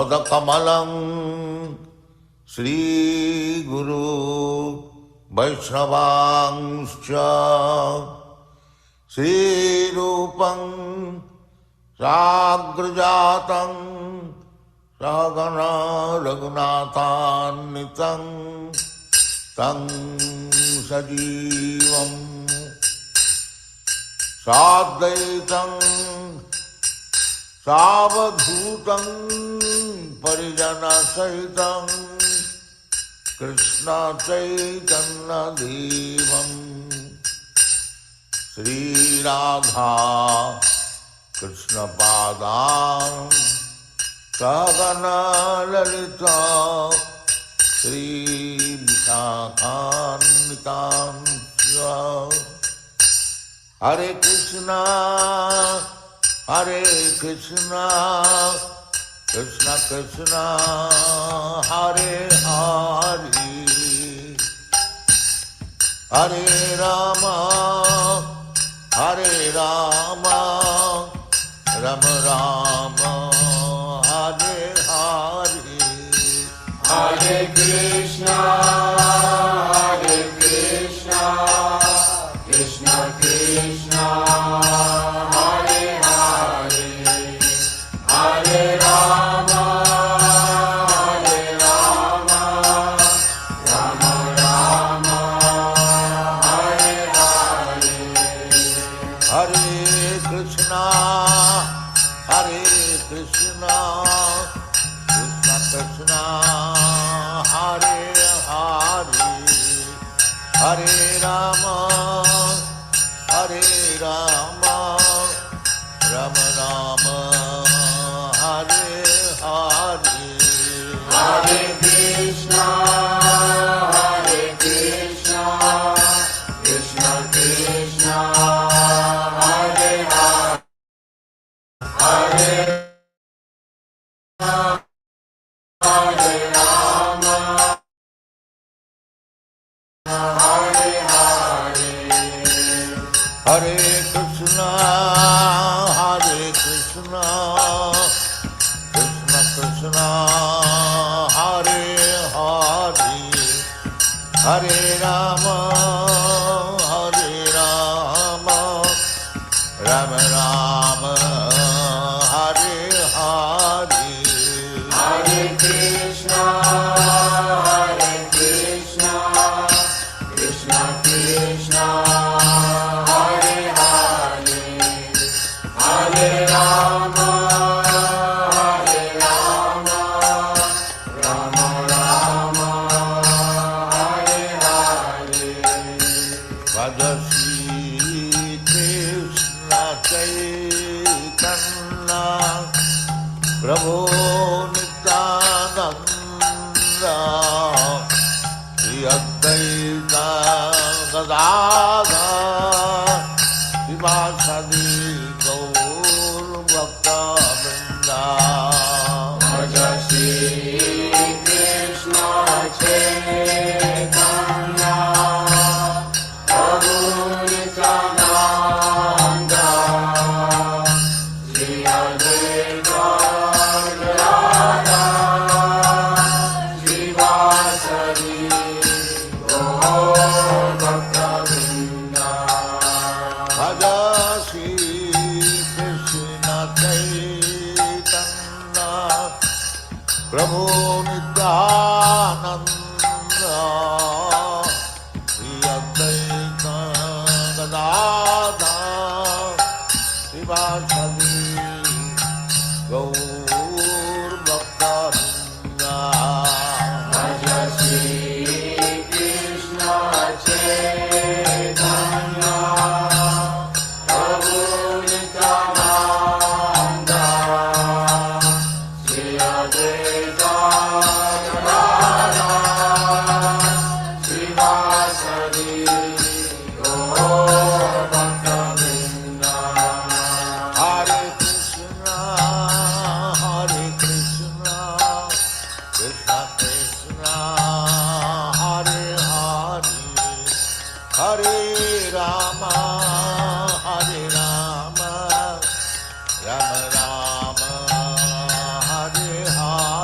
Padakamalam Sri Guru Vaishnavangscha Sri Rupam Sagrajatam Sagana Raghunathannitam Tang Sajivam Sadvaitam Savadhutam Parijana Sahitam Krishna Chaitanya Devam Sri Radha Krishna Padam Sagana Lalita Sri Vishakhanvitam Hare Krishna Krishna Krishna Hare Hare Hare Rama Rama Rama Hare Hare Hare Krishna Krishna Krishna Hare Hare Hare Rama Rama Rama Hare Hare Hare Krishna Krishna Krishna Hare Hare Hare Rama Rama Rama Hare Hare Hare Krishna Krishna Krishna Hare Hare Hare Rama Hare Hare Hare Krishna Krishna Krishna Hare Hare Hare Rama Rama Rama Hare Hare Hare Krishna Krishna Krishna Hare Hare Hare Rama Rama Rama Hare Hare Bhaja Shri Krishna Chaitanya Prabhu Nityananda Shri Advaita Gadadhar Srivasadi Gaur Bhakta-vrinda Bhaja Shri Krishna Chaitanya Prabhu Nityananda Shri Advaita Gadadhar Srivasadi Gaur Bhakta-vrinda Bhaja Shri Krishna Chaitanya Prabhu Nityananda Shri Advaita Gadadhar Srivasadi Gaur Bhakta-vrinda Bhaja Shri Krishna Chaitanya Prabhu Nityananda Shri Advaita Gadadhar Srivasadi Gaur Bhakta-vrinda Hare Krishna Krishna Krishna Hare Hare Hare Rama Rama Rama Hare Hare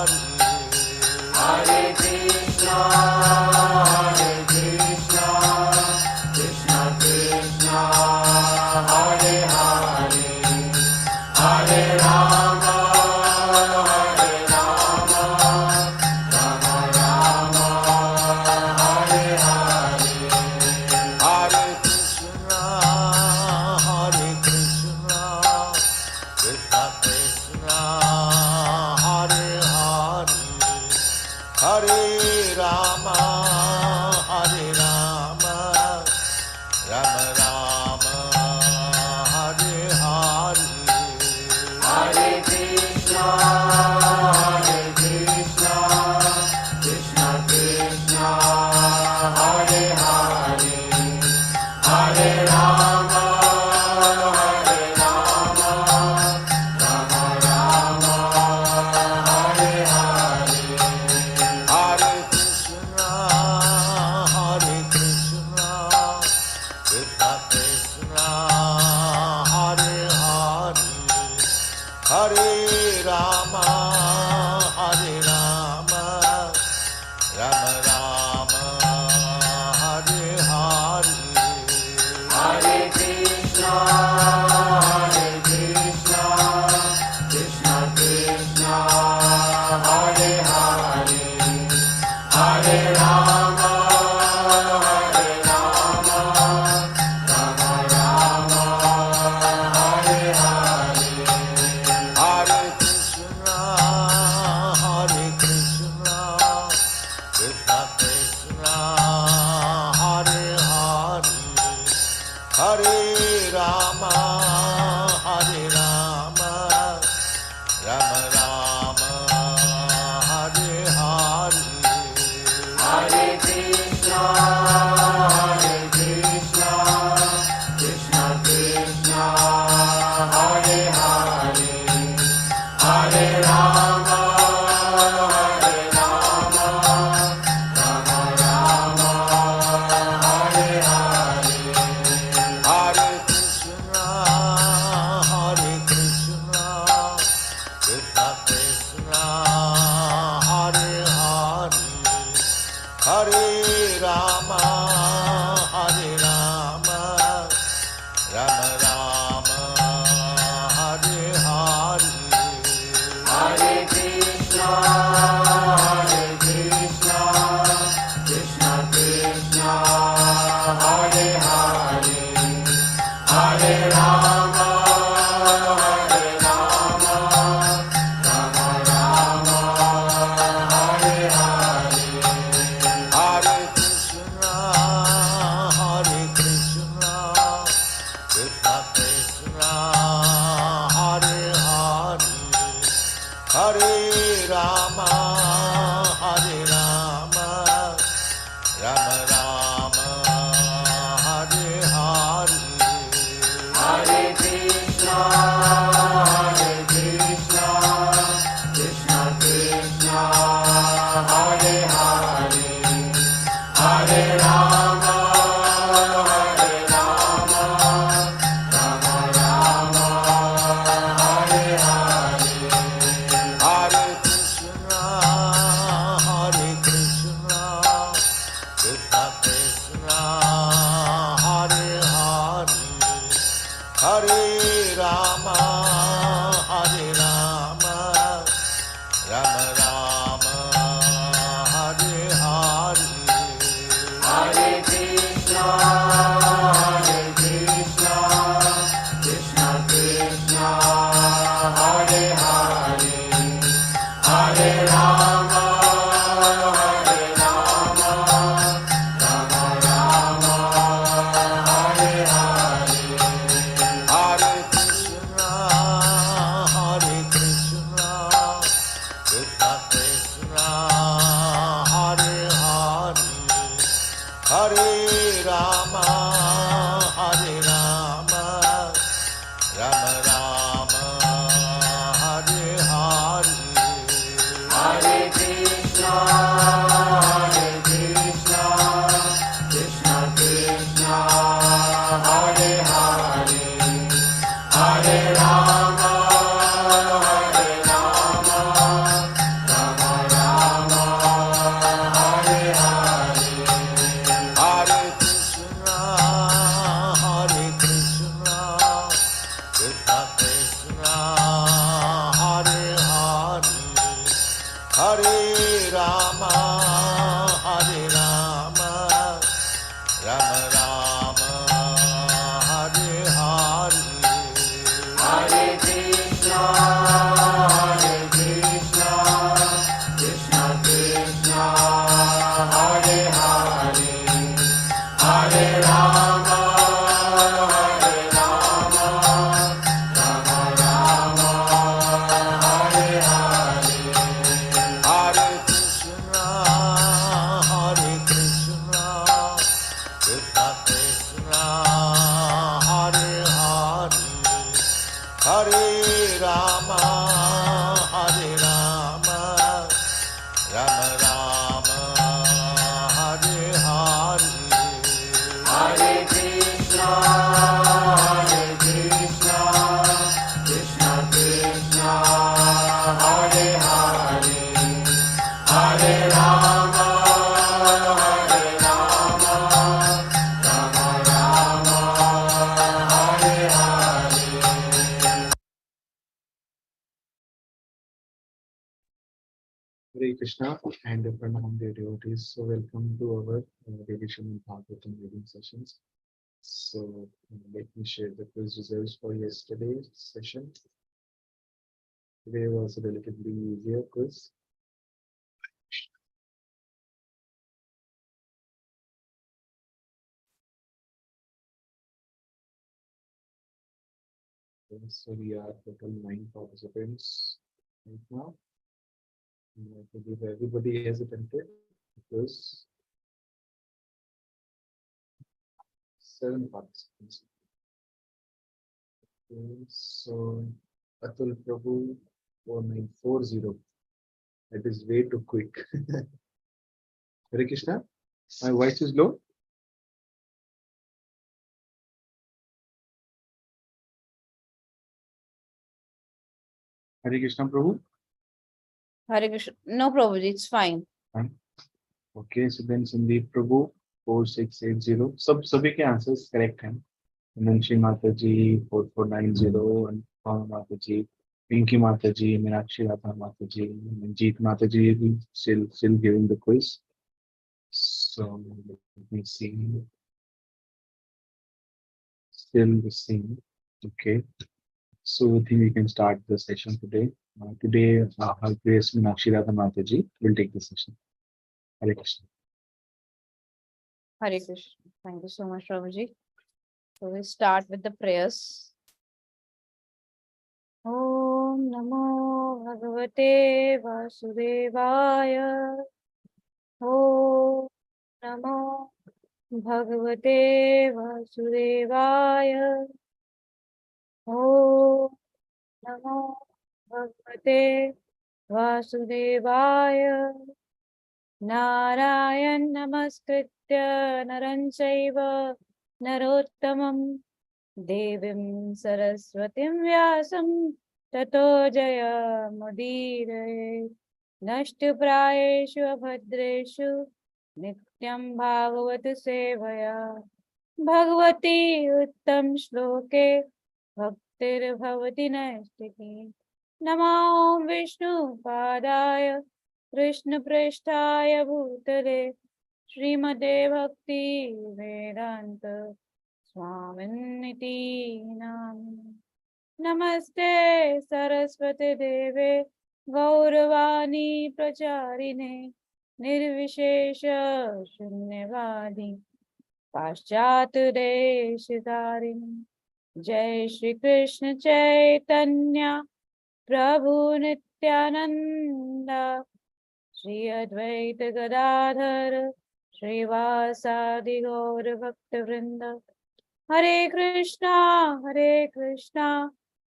Hare Rama, Hare Rama, Rama Rama, Hare Hare. Hare Krishna, Hare Krishna, Krishna Krishna, Hare Hare, Hare Rama, Hare Rama, Rama Rama, Hare Hare. Hare Krishna, Hare Krishna, Krishna Krishna, Hare Hare, Hare Rama, Hare Rama, Rama Rama, Hare Hare. Hare Krishna, Hare Krishna, Krishna Krishna, Hare Hare, Hare Rama, Hare Rama, Rama Rama, Hare Hare. Hare Krishna, Hare Krishna, Krishna Krishna, Hare Hare, Hare Rama, Hare Rama, Rama Rama, Hare Hare. Hare Krishna, Hare Krishna, Krishna Krishna, Hare Hare, Hare Rama, Hare Rama, Rama Rama, Hare Hare. Hare Krishna, Hare Krishna, Krishna Krishna, Hare Hare, Hare Rama, Hare Rama, Rama Rama, Hare Hare. Hare Krishna, Hare Krishna, Krishna Krishna, Hare Hare, Hare Rama, Hare Rama, Rama Rama, Hare Hare. Hare Krishna, Hare Krishna, Krishna Krishna, Hare Hare, Hare Rama, Hare Rama, Rama Rama, Hare Hare. Hare Krishna, Hare Krishna, Krishna Krishna, Hare Hare, Hare Rama, Hare Rama, Rama Rama, Hare Hare. Hare Krishna, Hare Krishna, Krishna Krishna, Hare Hare, Hare Rama, Hare Rama, Rama Rama, Hare Hare. Hare Krishna, Hare Krishna, Krishna Krishna, Hare Hare, Hare Rama, Hare Rama, Rama Rama, Hare Hare. Hare Krishna, Hare Krishna, Krishna Krishna, Hare Hare, Hare Rama, Hare Rama, Rama Rama, Hare Hare. Hare Krishna, Hare Krishna, Krishna Krishna, Hare Hare, Hare Rama, Hare Rama, Rama Rama, Hare Hare. Hare Krishna and Pranam dear devotees. So welcome to our daily Srimad Bhagavatam reading sessions. So let me share the quiz results for yesterday's session. Today was a relatively easier quiz. So we are total 9 participants right now. And I believe everybody has attempted because 7 participants. Okay, so Atul Prabhu 4940. That is way too quick. Hare Krishna, my voice is low. Hare Krishna Prabhu. Hare Krishna. No, Prabhuji, it's fine. Fine. Okay, so then Sandeep Prabhu 4680. सभी के answers correct हैं. Nanshi Mataji 4490 and Pama Mataji, Pinky Mataji, Meenakshi Radha Mataji, and Jeet Mataji is still giving the quiz. So let me see. Still the same. Okay. So I think we can start the session today. Today, our grace Meenakshi Radha Mataji will take the session. Hare Krishna. Hare Krishna. Thank you so much, Prabhuji. So we start with the prayers. Om Namo Bhagavate Vasudevaya. Om Namo Bhagavate Vasudevaya. Om Namo Bhagavate Vasudevaya. Narayan Namaskritya Naran Chaiva Narottamam Devim Saraswatim Vyasam Tato Jaya Mudire Nashtu Prayeshu Abhadreshu Nityam Bhagavata Sevaya Bhagavati Uttam Shloke Bhaktir Bhavati Nastiki Namo Vishnu Padaya Krishna Prasthaya Bhutale Srimade Bhakti Vedanta Swaminiti Nam Namaste Saraswati Deve Gauravani Pracharine Nirvishesha Shunyavadi Paschat Deshidarini Jai Shri Krishna Chaitanya Prabhu Nityananda Shri Advaita Gadadhar Srivasadi Gaur Bhakta Vrinda Hare Krishna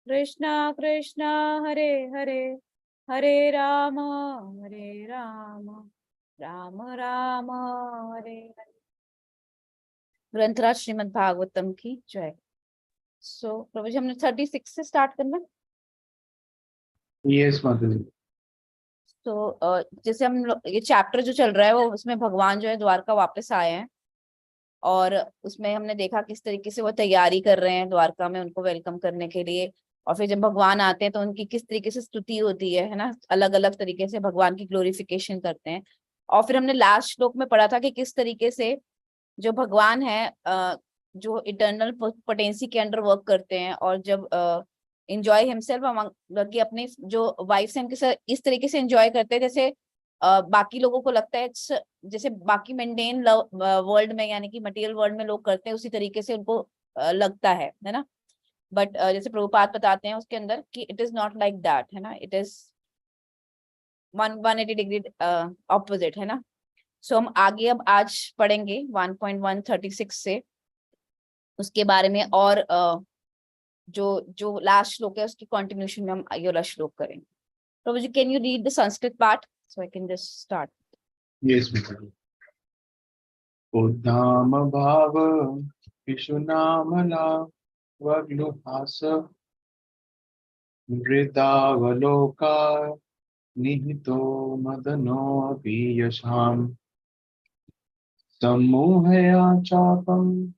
Krishna Krishna Hare Hare Hare Rama Rama Rama Hare Hare. ग्रंथराज Shrimad Bhagavatam की जय. सो प्रभु जी हमने 36 से start करना. Yes, Mataji. तो जैसे हम ये chapter जो चल रहा है वो उसमें भगवान जो है द्वारका वापस आए हैं और उसमें हमने देखा किस तरीके से वो तैयारी कर रहे हैं द्वारका में उनको वेलकम करने के लिए. और फिर जब भगवान आते हैं तो उनकी किस तरीके से स्तुति होती है ना, अलग अलग तरीके से भगवान की ग्लोरिफिकेशन करते हैं. और फिर हमने लास्ट श्लोक में पढ़ा था कि किस तरीके से जो भगवान है जो इटर्नल पोटेंसी के अंडर वर्क करते हैं और जब एंजॉय हिमसेल्फ कि अपने जो वाइफ से उनके साथ इस तरीके से एंजॉय करते हैं जैसे बाकी लोगों को लगता है जैसे बाकी मेंटेन वर्ल्ड में यानी कि मटेरियल वर्ल्ड में लोग करते हैं उसी तरीके से उनको लगता है ना. बट जैसे प्रभुपाद बताते हैं उसके अंदर कि it is not like that है ना, इट इज 180 डिग्री ऑपोजिट है ना. सो हम आगे अब आज पढ़ेंगे 1.136 से उसके बारे में और जो लास्ट श्लोक है उसकी कंटिन्यूशन में हम ये वाला श्लोक करेंगे. Prabhu ji can you read the Sanskrit part so I can just start. Yes, Mataji. Uddham bhava Vishunamala Vagluhasa Vridavaloka Nihito Madano Abhiyasham Samuhaya Chapam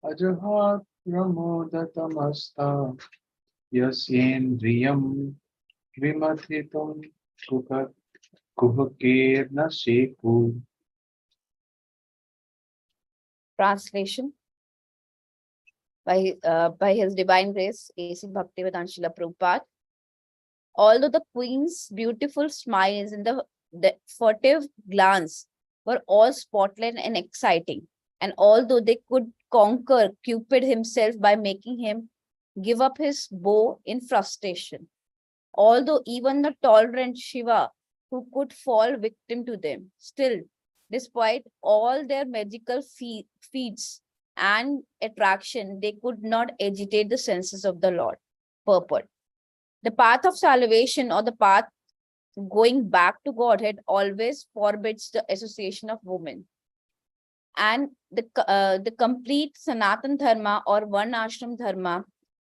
Ajahat Pramodatamasta Yasyendriyam Vimathitam Kuhakirna Sheku. Translation by His Divine Grace, A.C. Bhaktivedanta Srila Prabhupada. Although the queen's beautiful smiles and the furtive glance were all spotless and exciting, and although they could conquer Cupid himself by making him give up his bow in frustration. Although even the tolerant Shiva, who could fall victim to them, still, despite all their magical feats and attraction, they could not agitate the senses of the Lord. Purport. The path of salvation, or the path going back to Godhead, always forbids the association of women. And the complete Sanatan Dharma or One Ashram Dharma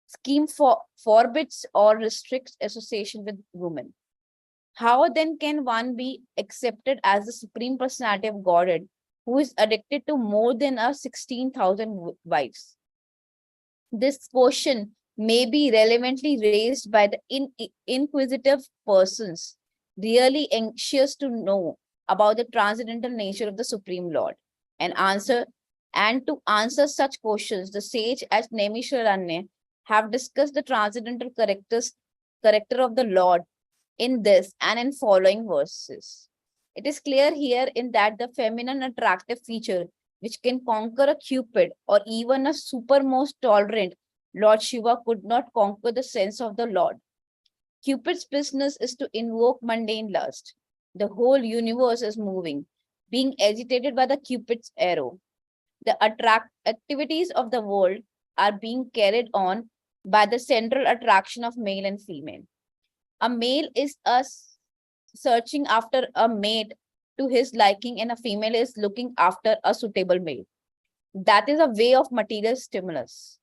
scheme forbids or restricts association with women. How then can one be accepted as the Supreme Personality of Godhead who is addicted to more than 16,000 wives? This question may be relevantly raised by the inquisitive persons really anxious to know about the transcendental nature of the Supreme Lord. And to answer such questions, the sage as Nemishwaranya have discussed the transcendental character of the Lord in this and in following verses. It is clear here in that the feminine attractive feature which can conquer a Cupid or even a supermost tolerant Lord Shiva could not conquer the sense of the Lord. Cupid's business is to invoke mundane lust. The whole universe is moving, being agitated by the Cupid's arrow. The activities of the world are being carried on by the central attraction of male and female. A male is searching after a mate to his liking, and a female is looking after a suitable mate. That is a way of material stimulus.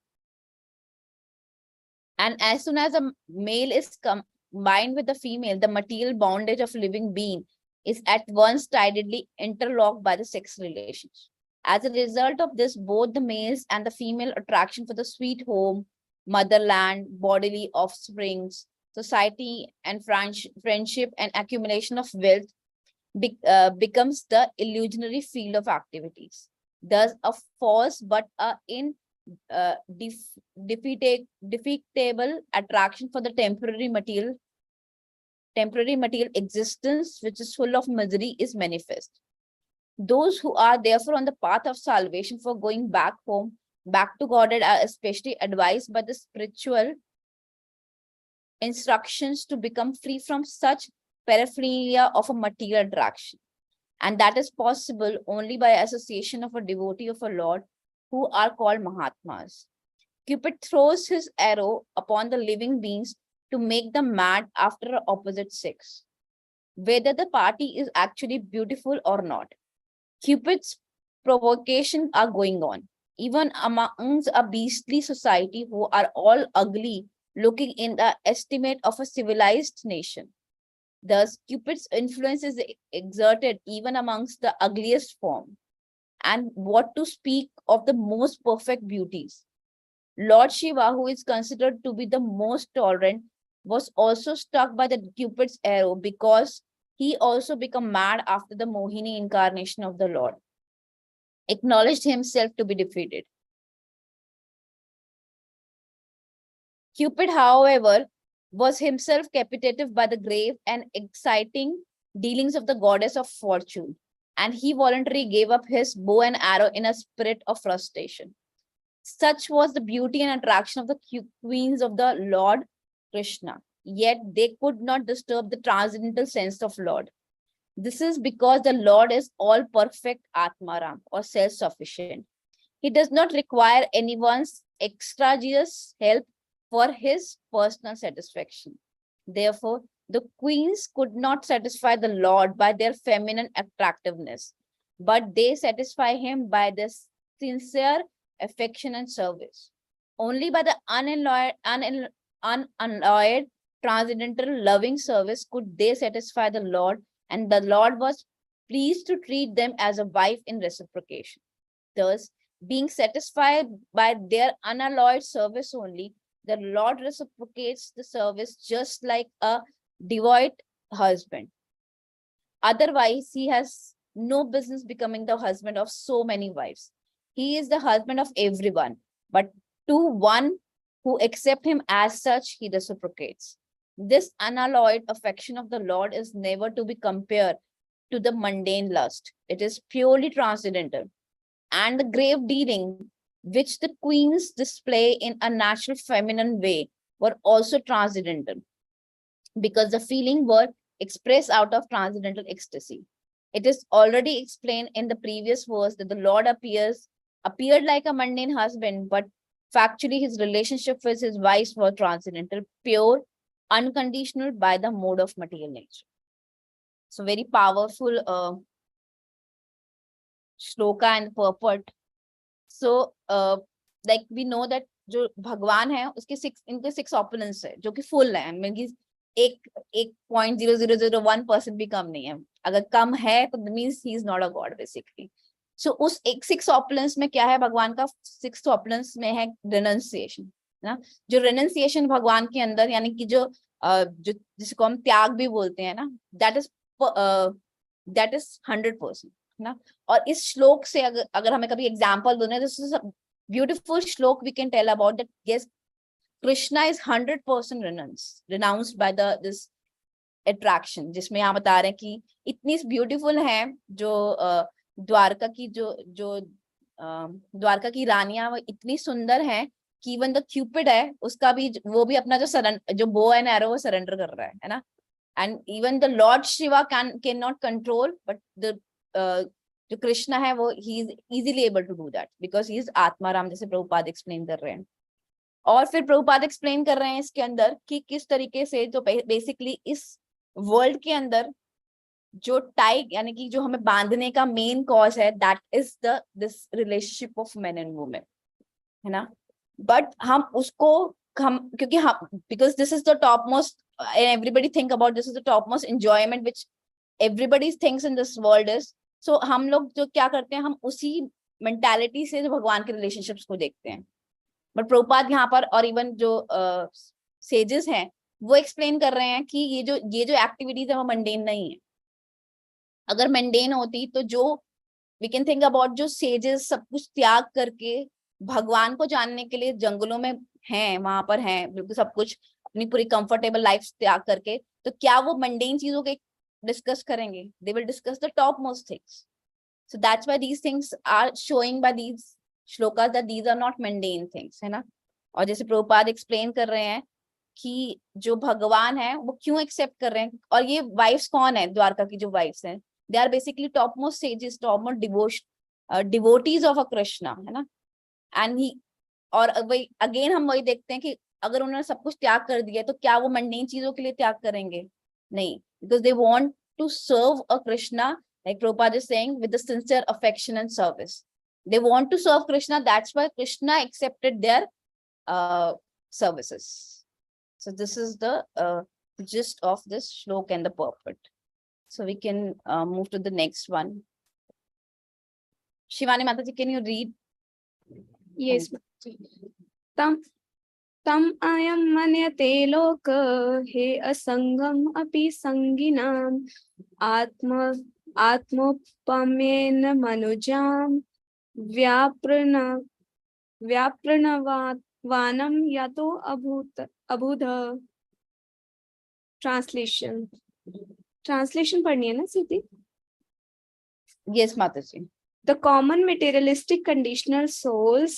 And as soon as a male is combined with the female, the material bondage of living being is at once tidily interlocked by the sex relations. As a result of this, both the males and the female attraction for the sweet home, motherland, bodily offsprings, society, and friendship and accumulation of wealth becomes the illusionary field of activities. Thus, a false but defeatable attraction for the temporary material existence, which is full of misery, is manifest. Those who are therefore on the path of salvation for going back home, back to Godhead, are especially advised by the spiritual instructions to become free from such paraphernalia of a material attraction. And that is possible only by association of a devotee of a Lord who are called Mahatmas. Cupid throws his arrow upon the living beings to make them mad after opposite sex, whether the party is actually beautiful or not. Cupid's provocations are going on, even amongst a beastly society who are all ugly looking in the estimate of a civilized nation. Thus, Cupid's influence is exerted even amongst the ugliest form. And what to speak of the most perfect beauties? Lord Shiva, who is considered to be the most tolerant, was also struck by the Cupid's arrow because he also became mad after the Mohini incarnation of the Lord, acknowledged himself to be defeated. Cupid, however, was himself captivated by the grave and exciting dealings of the goddess of fortune, and he voluntarily gave up his bow and arrow in a spirit of frustration. Such was the beauty and attraction of the queens of the Lord Krishna, yet they could not disturb the transcendental sense of Lord. This is because the Lord is all perfect Atmaram, or self-sufficient. He does not require anyone's extraneous help for his personal satisfaction. Therefore, the queens could not satisfy the Lord by their feminine attractiveness, but they satisfy him by their sincere affection and service. Only by the unalloyed transcendental loving service could they satisfy the Lord, and the Lord was pleased to treat them as a wife in reciprocation. Thus, being satisfied by their unalloyed service only, the Lord reciprocates the service just like a devout husband. Otherwise, he has no business becoming the husband of so many wives. He is the husband of everyone, but to one who accepts him as such, he reciprocates. This unalloyed affection of the Lord is never to be compared to the mundane lust. It is purely transcendental. And the grave dealing which the queens display in a natural feminine way, were also transcendental, because the feeling were expressed out of transcendental ecstasy. It is already explained in the previous verse that the Lord appeared like a mundane husband, but factually his relationship with his wives were transcendental, pure, unconditional by the mode of material nature. So very powerful shloka and purport. So like we know that जो भगवान है उसके इनके 6 opulence है जो कि full है, mean एक 0.0001% भी कम नहीं है. अगर कम है तो means he is not a god basically. So उस एक 6 ऑपुलेंस में क्या है, भगवान का 6 ऑपुलेंस में है रिनंसिएशन, ना. जो रिनंसिएशन भगवान के अंदर, यानी कि जो जिसको हम त्याग भी बोलते हैं ना, दैट इज 100%, ना. और इस श्लोक से अगर हमें कभी एग्जाम्पल देना है, this is a beautiful shloka we can tell about that. Yes, Krishna is 100% renounced by this attraction, जिसमें यहाँ बता रहे हैं कि इतनी ब्यूटीफुल है जो द्वारका की द्वारका की रानियां वो इतनी सुंदर हैं कि इवन द क्यूपिड है उसका भी वो भी अपना जो बो एंड एरो वो सरेंडर कर रहा है ना. And even the Lord Shiva can not control, but the जो कृष्णा है वो ही is easily able to do that because he is Atmarama, जैसे प्रभुपाद एक्सप्लेन कर रहे हैं. और फिर प्रभुपाद एक्सप्लेन कर रहे हैं इसके अंदर कि किस तरीके से जो बेसिकली इस वर्ल्ड के अंदर जो टाई, यानी कि जो हमें बांधने का मेन कॉज है, that is this relationship of men and women, है ना. बट हम उसको क्योंकि हम because this is the top most, everybody think about this is the top most enjoyment which everybody thinks in this world is. So हम लोग जो क्या करते हैं, हम उसी मेंटालिटी से जो भगवान के रिलेशनशिप्स को देखते हैं. बट प्रभुपाद यहाँ पर और इवन जो सेजेस हैं वो एक्सप्लेन कर रहे हैं कि ये जो एक्टिविटीज है वो मंडेन नहीं है. अगर मंडेन होती तो जो वी कैन थिंक अबाउट जो सेजेस सब कुछ त्याग करके भगवान को जानने के लिए जंगलों में हैं, वहां पर हैं, बिल्कुल सब कुछ अपनी पूरी कंफर्टेबल लाइफ त्याग करके, तो क्या वो मंडेन चीजों के डिस्कस करेंगे? They will discuss the top most things. So that's why these things are showing by these shlokas that these are not mundane things, है ना. और जैसे प्रभुपाद एक्सप्लेन कर रहे हैं कि जो भगवान है वो क्यों एक्सेप्ट कर रहे हैं, और ये वाइफ्स कौन है, द्वारका की जो वाइफ्स हैं, they are basically top most sages, top most devotees of a Krishna, है ना. एंड ही और वही अगेन हम वही देखते हैं कि अगर उन्होंने सब कुछ त्याग कर दिया तो क्या वो मंडेन चीजों के लिए त्याग करेंगे? नहीं, because they want to serve a Krishna, like Prabhupada is saying, with the sincere affection and service. They want to serve Krishna. That's why Krishna accepted their services. So this is the gist of this shlok and the purport. So we can move to the next one. Shivani Mataji, can you read? Yes. Tam ayam manyate lok he asangam api sanginam atmopamyen manujam व्याप्रणवानम यातो अबूध. Translation पढ़नी है ना सीधी? Yes, Mataji. The common materialistic conditional souls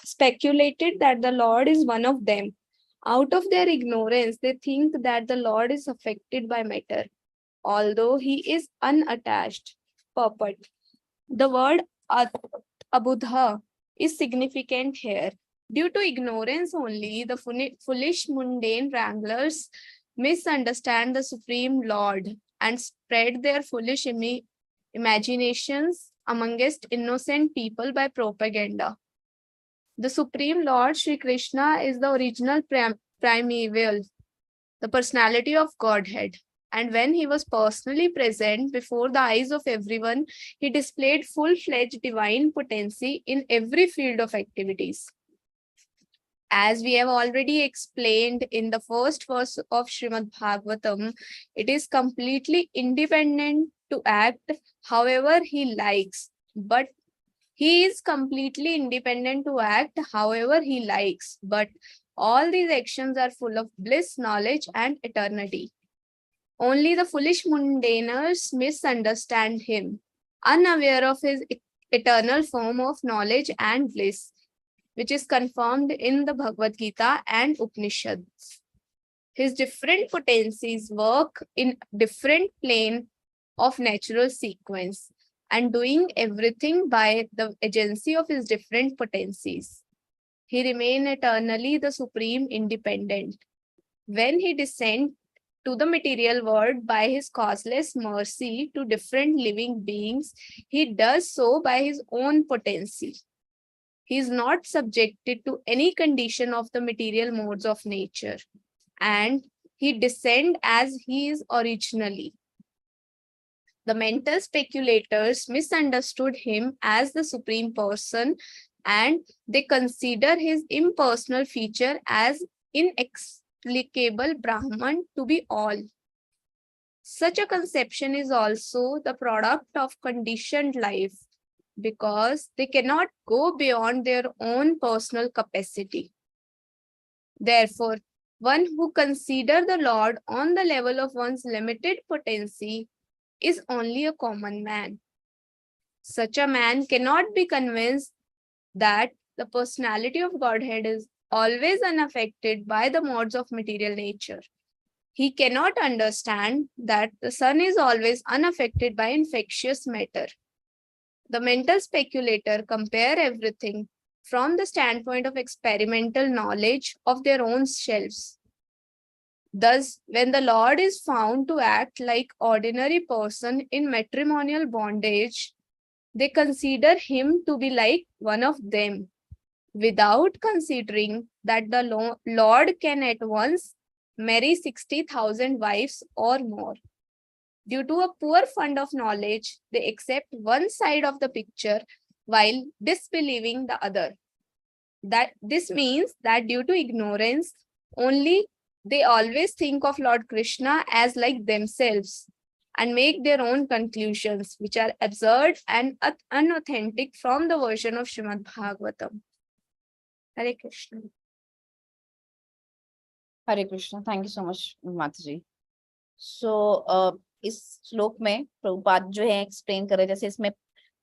speculated that the Lord is one of them. Out of their ignorance, they think that the Lord is affected by matter, although he is unattached. Purport. The word abudha is significant here. Due to ignorance only, the foolish mundane wranglers misunderstand the Supreme Lord and spread their foolish imaginations amongst innocent people by propaganda. The Supreme Lord Sri Krishna is the original primeval, the personality of Godhead. And when he was personally present before the eyes of everyone, he displayed full-fledged divine potency in every field of activities. As we have already explained in the first verse of Srimad Bhagavatam, it is completely independent to act however he likes. But he is completely independent to act however he likes. But all these actions are full of bliss, knowledge, and eternity. Only the foolish mundaners misunderstand him, unaware of his eternal form of knowledge and bliss. which is confirmed in the Bhagavad Gita and Upanishads. His different potencies work in different plane of natural sequence and doing everything by the agency of his different potencies. He remained eternally the supreme independent. When he descends to the material world by his causeless mercy to different living beings, he does so by his own potency. He is not subjected to any condition of the material modes of nature, and he descends as he is originally. The mental speculators misunderstood him as the Supreme Person, and they consider his impersonal feature as inexplicable Brahman to be all. Such a conception is also the product of conditioned life, because they cannot go beyond their own personal capacity. Therefore, one who considers the Lord on the level of one's limited potency is only a common man. Such a man cannot be convinced that the personality of Godhead is always unaffected by the modes of material nature. He cannot understand that the sun is always unaffected by infectious matter. The mental speculator compare everything from the standpoint of experimental knowledge of their own selves. Thus, when the Lord is found to act like ordinary person in matrimonial bondage, they consider him to be like one of them, without considering that the Lord can at once marry 60,000 wives or more. Due to a poor fund of knowledge, they accept one side of the picture while disbelieving the other. This means that due to ignorance, only they always think of Lord Krishna as like themselves and make their own conclusions, which are absurd and unauthentic from the version of Srimad Bhagavatam. Hare Krishna. Hare Krishna, thank you so much माता जी. सो इस श्लोक में प्रभुपाद जो है explain कर रहे हैं, जैसे इसमें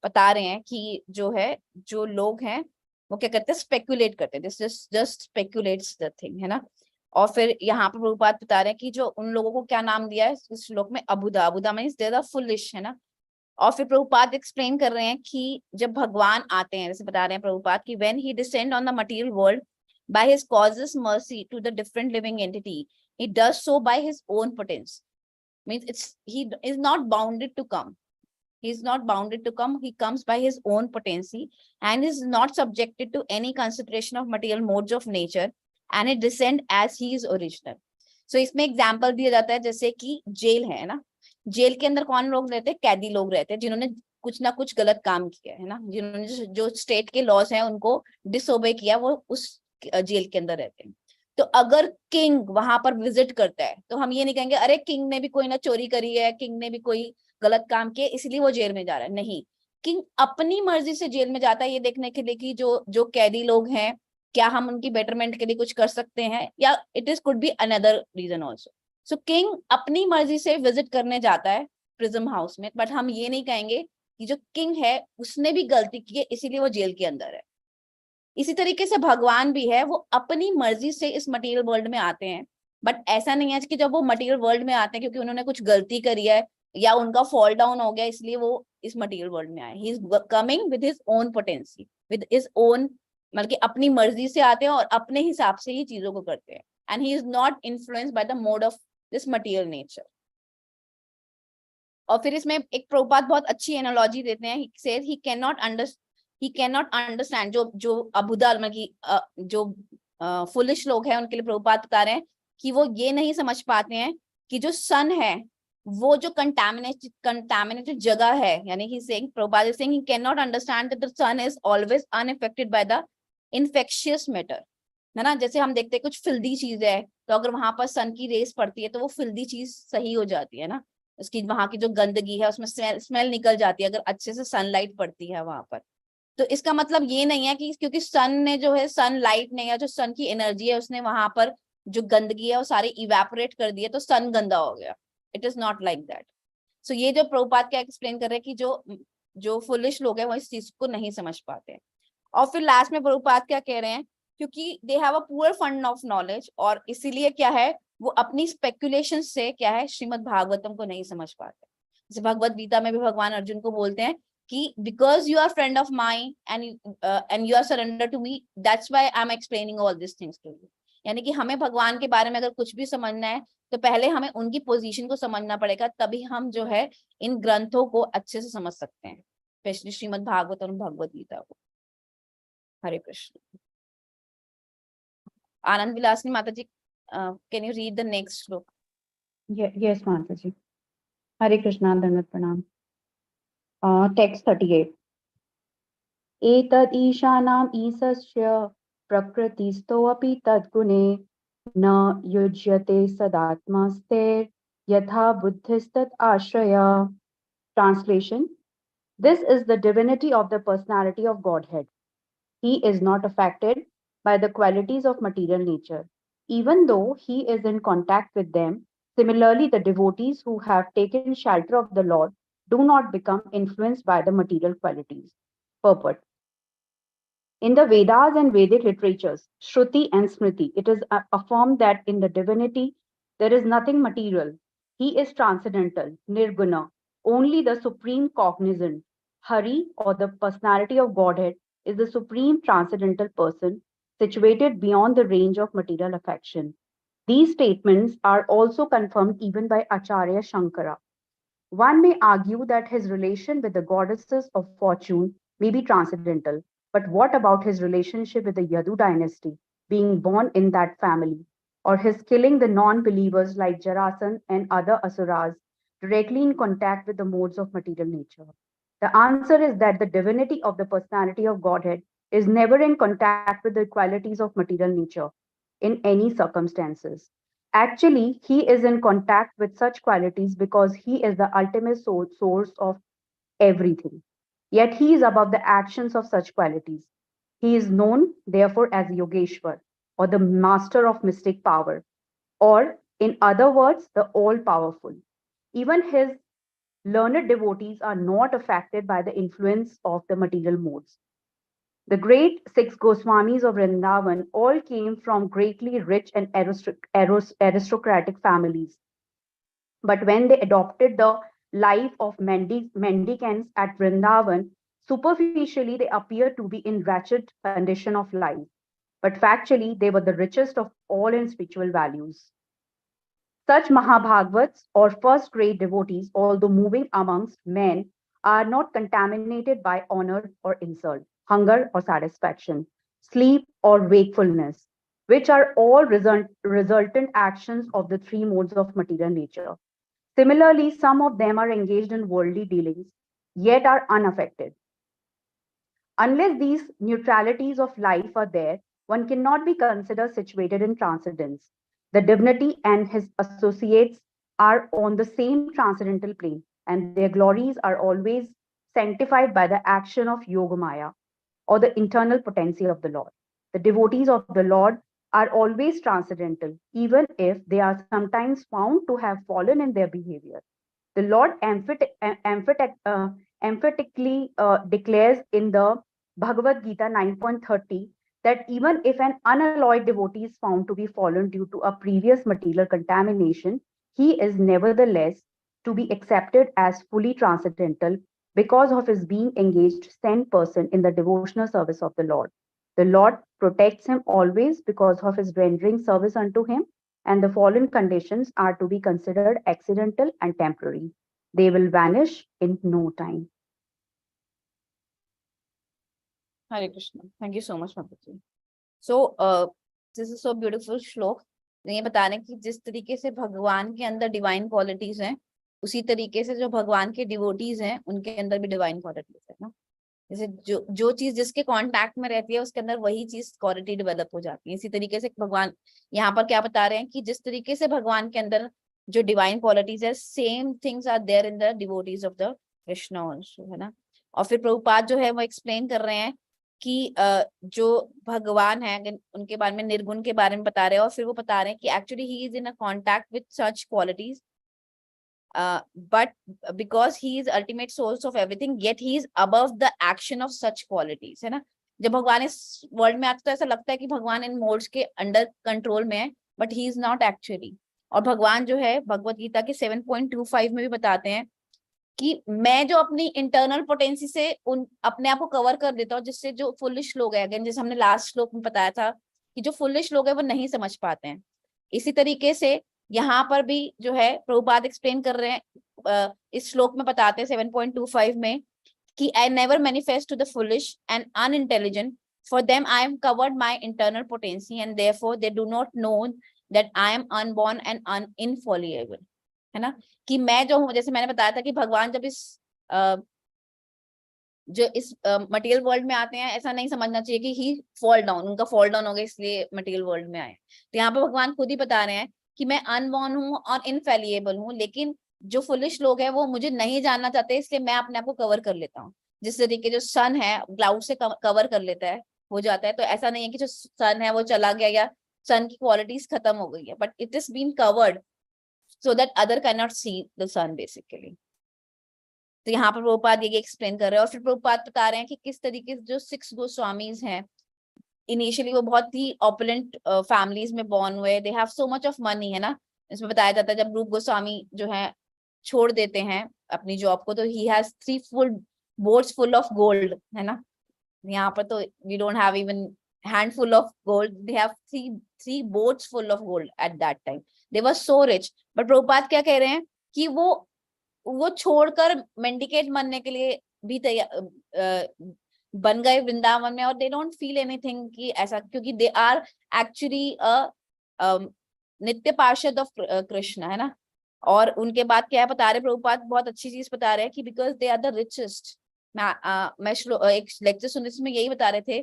बता रहे हैं कि जो है, जो लोग हैं वो क्या करते हैं, स्पेकुलेट करते हैं, दिस जस्ट स्पेकुलेट्स द थिंग, है ना. और फिर यहाँ पर प्रभुपाद बता रहे हैं कि जो उन लोगों को क्या नाम दिया है इस श्लोक में, अबुदा. अबुदा मींस दे आर फुलिश, है ना. और फिर प्रभुपाद एक्सप्लेन कर रहे हैं कि जब भगवान आते हैं, जैसे बता रहे हैं प्रभुपाद कि when he descend on the material world by his causeless mercy to the different living entity, he does so by his own potence. Means he is not bounded to come. He is not bounded to come. He comes by his own potency and is not subjected to any consideration of material modes of nature, and it descend as he is original. So इसमें example दिया जाता है, जैसे कि jail है ना. Jail के अंदर कौन लोग रहते हैं, कैदी लोग रहते हैं, जिन्होंने कुछ ना कुछ गलत काम किया है ना, जिन्होंने जो स्टेट के लॉज हैं उनको डिसोबे किया, वो उस जेल के अंदर रहते हैं. तो अगर किंग वहां पर विजिट करता है तो हम ये नहीं कहेंगे अरे किंग ने भी कोई ना चोरी करी है, किंग ने भी कोई गलत काम किया इसलिए वो जेल में जा रहा है. नहीं, किंग अपनी मर्जी से जेल में जाता है ये देखने के लिए कि जो कैदी लोग हैं क्या हम उनकी बेटरमेंट के लिए कुछ कर सकते हैं, या it is could be another reason also. So king अपनी मर्जी से विजिट करने जाता है प्रिज्म हाउस में, बट हम ये नहीं कहेंगे कि जो किंग है उसने भी गलती की है इसीलिए वो जेल के अंदर है. इसी तरीके से भगवान भी है, वो अपनी मर्जी से इस मटेरियल वर्ल्ड में आते हैं, बट ऐसा नहीं है कि जब वो मटेरियल वर्ल्ड में आते हैं क्योंकि उन्होंने कुछ गलती करी है या उनका फॉल डाउन हो गया इसलिए वो इस मटेरियल वर्ल्ड में आए. He is coming with his own potency, with his own, मतलब कि अपनी मर्जी से आते हैं और अपने हिसाब से ही चीजों को करते हैं. And he is not influenced by the mode of this material nature. और फिर इसमें एक प्रभुपाद बहुत अच्छी एनालॉजी देते हैं. He says he cannot understand, जो अबुदा मतलब कि जो फुलिश लोग हैं उनके लिए प्रभुपाद बता रहे हैं कि वो ये नहीं समझ पाते हैं कि जो सन है वो जो कंटामिनेटेड जगह है, यानी he saying, Prabhupada is saying he can not understand that the sun is always unaffected by the infectious matter, है ना. जैसे हम देखते हैं कुछ फिल्दी चीज है तो अगर वहां पर सन की रेस पड़ती है तो वो फिल्दी चीज सही हो जाती है ना, उसकी वहां की जो गंदगी है उसमें स्मेल निकल जाती है अगर अच्छे से सनलाइट पड़ती है वहां पर. तो इसका मतलब ये नहीं है कि क्योंकि सन ने जो है सनलाइट ने या जो सन की एनर्जी है उसने वहां पर जो गंदगी है वो सारी इवेपोरेट कर दी है तो सन गंदा हो गया. It is not like that. So ये जो प्रभुपाद क्या एक्सप्लेन कर रहे हैं कि जो फुलिश लोग हैं वो इस चीज को नहीं समझ पाते हैं. और फिर लास्ट में प्रभुपाद क्या कह रहे हैं, क्योंकि they have a poor fund of knowledge, और इसीलिए क्या है, वो अपनी स्पेकुलेशन से क्या है, श्रीमद् भागवतम को नहीं समझ पाते। जैसे भगवत गीता में भी भगवान अर्जुन को बोलते हैं कि because you are friend of mine and you are surrender to me, that's why I am explaining all this things to you. यानी कि हमें भगवान के बारे में अगर कुछ भी समझना है तो पहले हमें उनकी पोजीशन को समझना पड़ेगा, तभी हम जो है इन ग्रंथों को अच्छे से समझ सकते हैं, स्पेशली श्रीमद् भागवत और भगवत गीता को। हरे Krishna. Ananda Vilasini Mata ji, can you read the next shloka? Yes, Mataji. Hare Krishna, Dandavat Pranam. Text 38. Etad ishanam isasya prakritistoapi tadgune na yujyate sadatmaster yatha buddhistat ashraya. Translation. This is the divinity of the personality of Godhead. He is not affected by the qualities of material nature. Even though he is in contact with them, similarly, the devotees who have taken shelter of the Lord do not become influenced by the material qualities. Purport. In the Vedas and Vedic literatures, Shruti and Smriti, it is affirmed that in the divinity there is nothing material. He is transcendental, nirguna, only the supreme cognizant. Hari, or the personality of Godhead, is the supreme transcendental person situated beyond the range of material affection. These statements are also confirmed even by Acharya Shankara. One may argue that his relation with the goddesses of fortune may be transcendental, but what about his relationship with the Yadu dynasty, being born in that family, or his killing the non-believers like Jarasan and other asuras directly in contact with the modes of material nature? The answer is that the divinity of the personality of Godhead is never in contact with the qualities of material nature in any circumstances. Actually, he is in contact with such qualities because he is the ultimate source of everything. Yet he is above the actions of such qualities. He is known, therefore, as Yogeshwar, or the master of mystic power, or, in other words, the all powerful. Even his learned devotees are not affected by the influence of the material modes. The great six Goswamis of Vrindavan all came from greatly rich and aristocratic families. But when they adopted the life of mendicants at Vrindavan, superficially they appeared to be in wretched condition of life. But factually, they were the richest of all in spiritual values. Such Mahabhagavats or first grade devotees, although moving amongst men, are not contaminated by honor or insult, hunger or satisfaction, sleep or wakefulness, which are all resultant actions of the three modes of material nature. Similarly, some of them are engaged in worldly dealings, yet are unaffected. Unless these neutralities of life are there, one cannot be considered situated in transcendence. The divinity and his associates are on the same transcendental plane, and their glories are always sanctified by the action of Yogamaya, or the internal potency of the Lord. The devotees of the Lord are always transcendental, even if they are sometimes found to have fallen in their behavior. The Lord emphatically declares in the Bhagavad Gita 9.30 that even if an unalloyed devotee is found to be fallen due to a previous material contamination, he is nevertheless to be accepted as fully transcendental because of his being engaged 10% in the devotional service of the Lord. The Lord protects him always because of his rendering service unto him, and the fallen conditions are to be considered accidental and temporary. They will vanish in no time. Hare Krishna. Thank you so much, Mataji. So, this is so beautiful श्लोक। ये बता रहे हैं कि जिस तरीके से भगवान के अंदर डिवाइन क्वालिटीज हैं, उसी तरीके से जो भगवान के डिवोटीज हैं उनके अंदर भी डिवाइन क्वालिटीज है ना। जैसे जो चीज जिसके कांटेक्ट में रहती है उसके अंदर वही चीज क्वालिटी डेवलप हो जाती है। इसी तरीके से भगवान यहाँ पर क्या बता रहे हैं कि जिस तरीके से भगवान के अंदर जो डिवाइन क्वालिटीज है, same things are there in the devotees of the Krishna also, है ना। और फिर प्रभुपाद जो है वो एक्सप्लेन कर रहे हैं कि जो भगवान है उनके बारे में, निर्गुण के बारे में बता रहे हैं, और फिर वो बता रहे हैं कि actually he is in a contact with such qualities, but because he is ultimate source of everything, yet he is above the action of such qualities, है ना। जब भगवान इस वर्ल्ड में आते तो ऐसा लगता है कि भगवान इन मोड्स के अंडर कंट्रोल में है, but he is not actually. और भगवान जो है भगवत गीता के 7.25 में भी बताते हैं कि मैं जो अपनी इंटरनल पोटेंसी से उन अपने आप को कवर कर देता हूँ, जिससे जो फुलिश लोग हैं, अगेन जैसे हमने लास्ट श्लोक में बताया था कि जो फुलिश लोग हैं वो नहीं समझ पाते हैं। इसी तरीके से यहाँ पर भी जो है प्रभुपाद एक्सप्लेन कर रहे हैं, इस श्लोक में बताते हैं 7.25 में कि I never manifest to the foolish and unintelligent. For them I am covered my internal potency and therefore they do not know that I am unborn and infallible. है ना, कि मैं जो हूँ, जैसे मैंने बताया था कि भगवान जब इस मटेरियल वर्ल्ड में आते हैं, ऐसा नहीं समझना चाहिए कि ही फॉल डाउन, उनका फॉल डाउन हो गया इसलिए मटेरियल वर्ल्ड में आए। तो यहाँ पे भगवान खुद ही बता रहे हैं कि मैं अनबॉर्न हूँ और इनफेलिएबल हूँ, लेकिन जो फुलिश लोग हैं वो मुझे नहीं जानना चाहते, इसलिए मैं अपने आप को कवर कर लेता हूँ। जिस तरीके जो सन है क्लाउड से कवर कर लेता है, हो जाता है, तो ऐसा नहीं है कि जो सन है वो चला गया या सन की क्वालिटीज खत्म हो गई है, but it is been covered so that other can not see the sun basically. तो यहाँ पर प्रभुपाद ये एक्सप्लेन कर रहे हैं। और फिर प्रभुपाद बता रहे हैं कि किस तरीके से जो 6 गोस्वामीज हैं, इनिशियली वो बहुत ही ऑपुलेंट फैमिलीज में बॉर्न हुए, they have so much of money, है ना। इसमें बताया जाता है जब रूप गोस्वामी जो है छोड़ देते हैं अपनी जॉब को, तो he has 3 full boats full of gold, है ना। यहाँ पर तो we don't have even handful of gold, they have 3 boats full of gold at that time, they were so rich. But Prabhupada क्या कह रहे हैं कि वो छोड़कर मेंडिकेट बनने के लिए भी तैयार बन गए वृंदावन में, और दे डोंट फील एनीथिंग कि ऐसा, क्योंकि दे आर एक्चुअली नित्य पार्षद ऑफ कृष्ण, है ना। और उनके बाद क्या है बता रहे प्रभुपाद, बहुत अच्छी चीज बता रहे हैं कि because they are the richest. मैं एक लेक्चर सुनने में यही बता रहे थे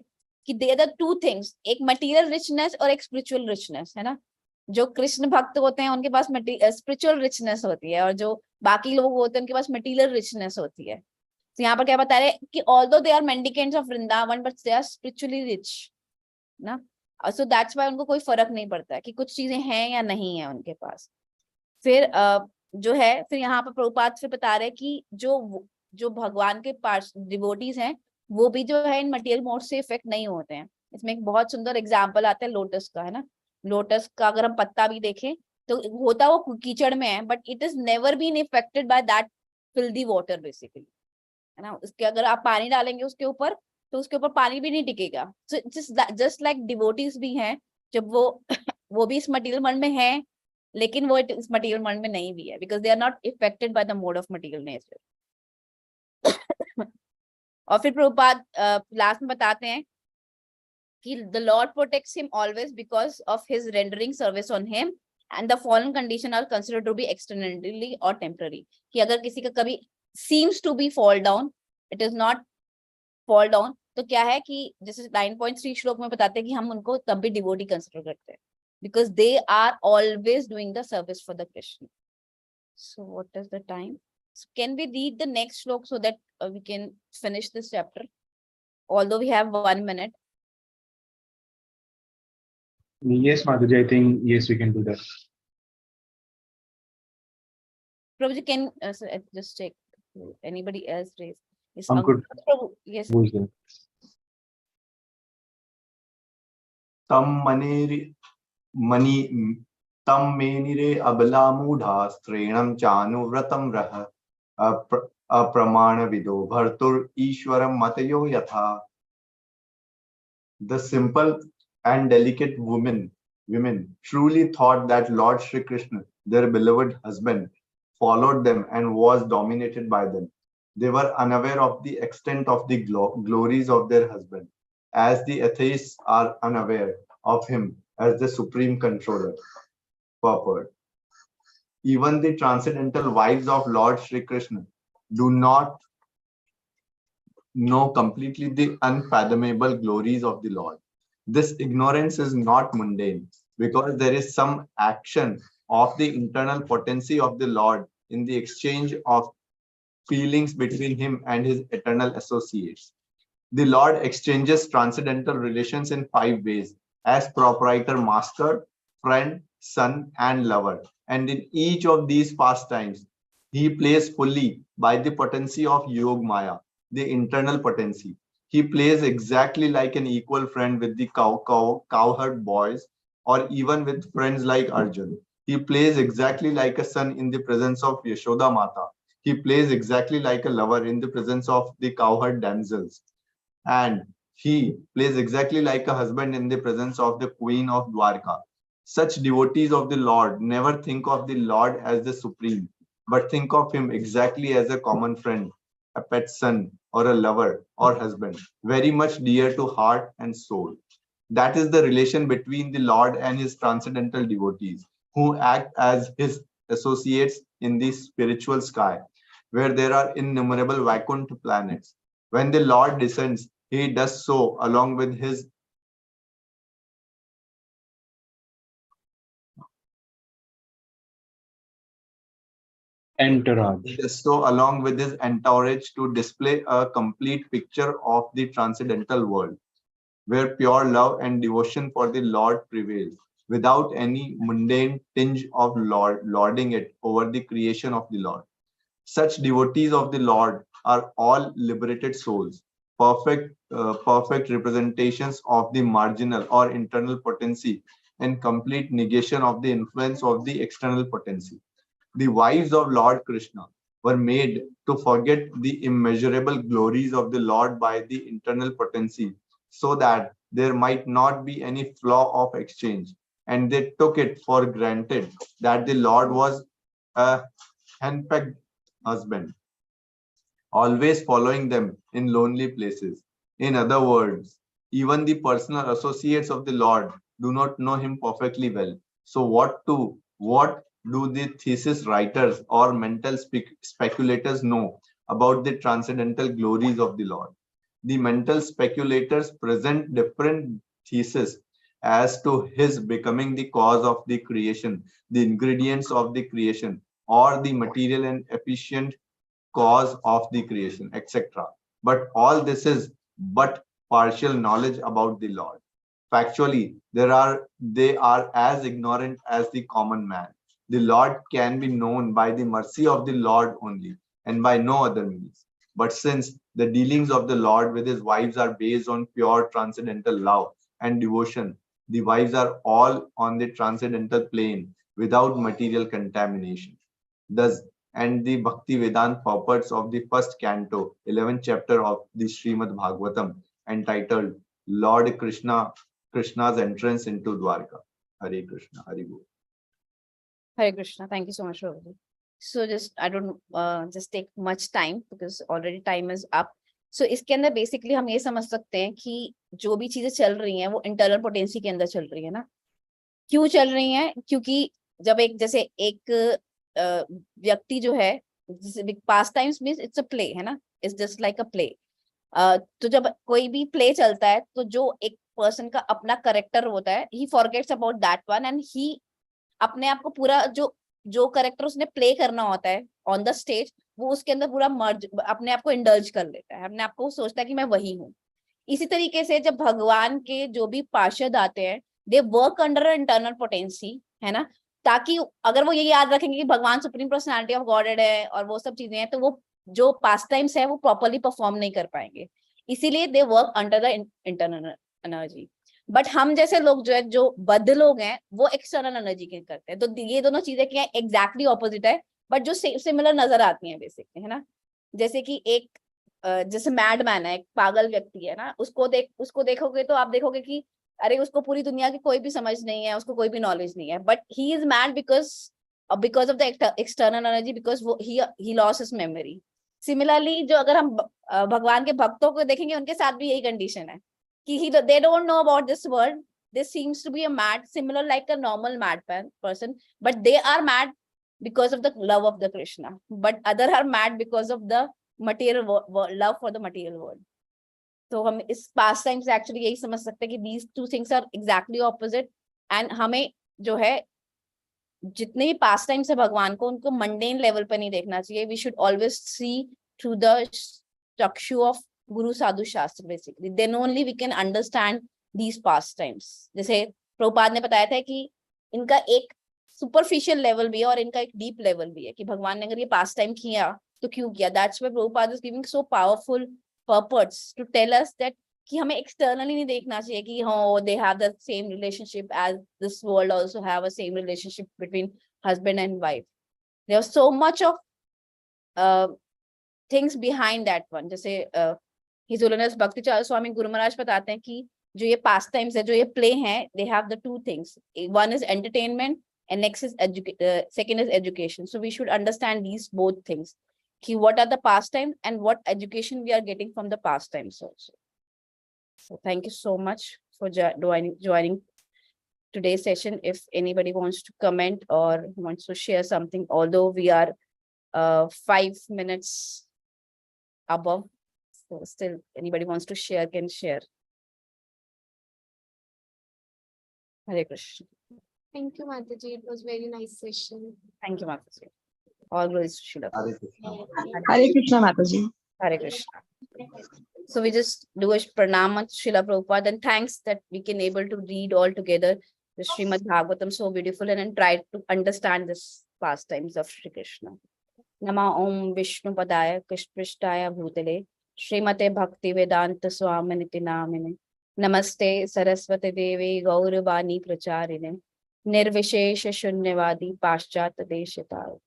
कि दे आर द 2 थिंग्स, एक मटेरियल रिचनेस और एक स्पिरिचुअल रिचनेस, है ना। जो कृष्ण भक्त होते हैं उनके पास स्पिरिचुअल रिचनेस होती है, और जो बाकी लोग होते हैं उनके पास मटेरियल रिचनेस होती है। तो यहाँ पर क्या बता रहे हैं कि although they are mendicants of Vrindavan but they are spiritually rich ना, सो दैट्स व्हाई उनको कोई फर्क नहीं पड़ता है कि कुछ चीजें हैं या नहीं है उनके पास। फिर जो है फिर यहाँ पर प्रभुपाद फिर बता रहे हैं कि जो भगवान के पास डिवोटीज हैं वो भी जो है इन मटेरियल मोड से इफेक्ट नहीं होते हैं। इसमें एक बहुत सुंदर एग्जाम्पल आता है लोटस का, है ना। लोटस का अगर हम पत्ता भी देखें तो होता वो कीचड़ में है, but it is never been affected by that filthy water basically, है ना। उसके अगर आप पानी डालेंगे उसके ऊपर तो उसके ऊपर पानी भी नहीं टिकेगा। सो जस्ट लाइक डिवोटीज भी हैं, जब वो भी इस मटेरियल वर्ल्ड में है, लेकिन वो इस मटेरियल वर्ल्ड में नहीं भी है, because they are not affected by the mode of material nature. और फिर प्रभुपाद लास्ट में बताते हैं कि the Lord protects him always because of his rendering service on him and the fallen condition are considered to be externally or temporary। कि अगर किसी का कभी seems to be fall down, it is not fall down, तो क्या है कि जैसे 9.3 श्लोक में बताते हैं कि हम उनको तब भी डिवोटी कंसिडर करते हैं because they are always doing the service for the Krishna। So what is the time? So can we read the next श्लोक so that we can finish this chapter, although we have 1 minute? Yes, Madhuji, I think yes, we can do that. Prabhuji, can just check anybody else raise? Yes, Ankur. Prabhu, yes. Who is there? तम मेनिरे अबला मूढ़ा स्त्रीणम चानुव्रतम रह अप्रमाण विदो भर्तुर ईश्वरम मतयो यथा। The simple and delicate women truly thought that Lord Shri Krishna, their beloved husband, followed them and was dominated by them. They were unaware of the extent of the glories of their husband, as the atheists are unaware of him as the supreme controller. Purport. Even the transcendental wives of Lord Shri Krishna do not know completely the unfathomable glories of the Lord. This ignorance is not mundane because there is some action of the internal potency of the Lord in the exchange of feelings between him and his eternal associates. The Lord exchanges transcendental relations in 5 ways as proprietor, master, friend, son, and lover. And in each of these pastimes, he plays fully by the potency of Yog Maya, the internal potency. He plays exactly like an equal friend with the cowherd boys, or even with friends like Arjun. He plays exactly like a son in the presence of Yashoda Mata. He plays exactly like a lover in the presence of the cowherd damsels. And he plays exactly like a husband in the presence of the queen of Dwarka. Such devotees of the Lord never think of the Lord as the supreme, but think of him exactly as a common friend, a pet son, or a lover or husband, very much dear to heart and soul. That is the relation between the Lord and his transcendental devotees, who act as his associates in the spiritual sky, where there are innumerable Vaikuntha planets. When the Lord descends, he does so along with his Entourage. he does so along with his entourage to display a complete picture of the transcendental world, where pure love and devotion for the Lord prevails, without any mundane tinge of lording it over the creation of the Lord. Such devotees of the Lord are all liberated souls, perfect representations of the marginal or internal potency, and complete negation of the influence of the external potency. The wives of Lord Krishna were made to forget the immeasurable glories of the Lord by the internal potency, so that there might not be any flaw of exchange. And they took it for granted that the Lord was a henpecked husband, always following them in lonely places. In other words, even the personal associates of the Lord do not know him perfectly well. So what do the thesis writers or mental speculators know about the transcendental glories of the Lord? The mental speculators present different theses as to his becoming the cause of the creation, the ingredients of the creation, or the material and efficient cause of the creation, etc. But all this is but partial knowledge about the Lord. Factually, they are as ignorant as the common man. The Lord can be known by the mercy of the Lord only, and by no other means. But since the dealings of the Lord with his wives are based on pure transcendental love and devotion, the wives are all on the transcendental plane without material contamination. Thus, and the Bhakti Vedant purports of the first canto, 11th chapter of the Srimad Bhagavatam, entitled Lord Krishna's entrance into Dwarka. Hare Krishna, Hare Bol. Hare Krishna. Thank you so much, Rohit. So just I don't just take much time because already time is up. So इसके अंदर basically हम ये समझ सकते हैं कि जो भी चीजें चल रही हैं वो इंटरनल पोटेंसी के अंदर चल रही है ना. क्यों चल रही हैं? क्योंकि जब एक जैसे एक व्यक्ति जो है, past times means it's a play है ना, it's just like a play. तो जब कोई भी प्ले चलता है तो जो एक पर्सन का अपना करेक्टर होता है, he forgets about that one and he अपने आप को पूरा जो जो करेक्टर उसने प्ले करना होता है ऑन द स्टेज, वो उसके अंदर पूरा मर्ज अपने आप को इंडल्ज कर लेता है, अपने आप को सोचता है कि मैं वही हूँ. इसी तरीके से जब भगवान के जो भी पार्षद आते हैं, they work under internal potency, है ना, ताकि अगर वो ये याद रखेंगे कि भगवान सुप्रीम पर्सनालिटी ऑफ गॉडेड है और वो सब चीजें हैं, तो वो जो पास्ट टाइम्स है वो प्रॉपरली परफॉर्म नहीं कर पाएंगे. इसीलिए they work under the internal energy. But हम जैसे लोग जो है, जो बद्ध लोग हैं, वो एक्सटर्नल एनर्जी के करते हैं. तो ये दोनों चीजें क्या एग्जैक्टली ऑपोजिट है, बट जो सिमिलर नजर आती हैं बेसिकली, है ना. जैसे कि एक जैसे मैडमैन है, एक पागल व्यक्ति है ना, उसको देखोगे तो आप देखोगे कि अरे उसको पूरी दुनिया की कोई भी समझ नहीं है, उसको कोई भी नॉलेज नहीं है, but he is mad because of the external energy, because वो ही लॉस हिज मेमोरी. सिमिलरली जो अगर हम भगवान के भक्तों को देखेंगे, उनके साथ भी यही कंडीशन है कि they don't know about this world. This seems to be a mad, similar like a normal mad person, but they are mad because of the love of the Krishna. But other are mad because of the material love for the material world. तो हम इस past time से actually यही समझ सकते हैं कि these two things are exactly opposite. And हमें जो है जितने भी पास्ट टाइम से भगवान को, उनको मंडेन लेवल पर नहीं देखना चाहिए. We should always see through the चक्षु of guru sadhu shastra. Basically then only we can understand these pastimes. जैसे प्रभुपाद ने बताया था कि इनका एक सुपरफिशियल लेवल भी है और इनका एक डीप लेवल भी है, कि भगवान ने अगर ये पास्ट टाइम किया तो क्यों किया. That's why Prabhupada is giving so powerful purports to tell us that कि हमें externally नहीं देखना चाहिए कि oh they have the same relationship as this world also have a same relationship between husband and wife. There's so much of things behind that one. जैसे His Holiness Bhakti Chala Swami Guru Maharaj बताते हैं कि जो ये pastimes है, जो ये play हैं, they have the two things. One is entertainment and next is second is education. So we should understand these both things. Ki what are the pastimes and what education we are getting from the pastimes also. So thank you so much for joining today's session. If anybody wants to comment or wants to share something, although we are 5 minutes above, so still anybody wants to share can share. Hare Krishna. Thank you, Mataji. It was very nice session. Thank you, Mataji. All glories to Srila. Hare Krishna. Hare Krishna, Mataji. Hare Krishna. So we just do a pranama to Srila Prabhupada, and thanks that we can able to read all together the Srimad Bhagavatam so beautiful and try to understand this pastimes of Shri Krishna. Nama Om Vishnu Padaya Krishnashtaya Bhutale Srimate Bhakti Vedanta Swaminiti Namine Namaste Saraswati Devi Gauravani Pracharine Nirvishesha Shunyavadi Paschat Deshitaya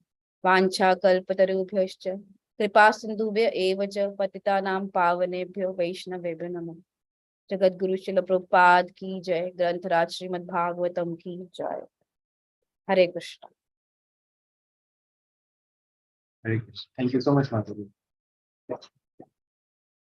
Vancha Kalpatarubhyascha Kripa Sindhubhya Evacha Patitanam Pavanebhyo Vaishnavebhyo Namo. Jagat Guru Srila Prabhupada ki jai. Granth Raj Srimad Bhagavatam ki jai. Hare Krishna. Very good. Thank you so much, Madhuri.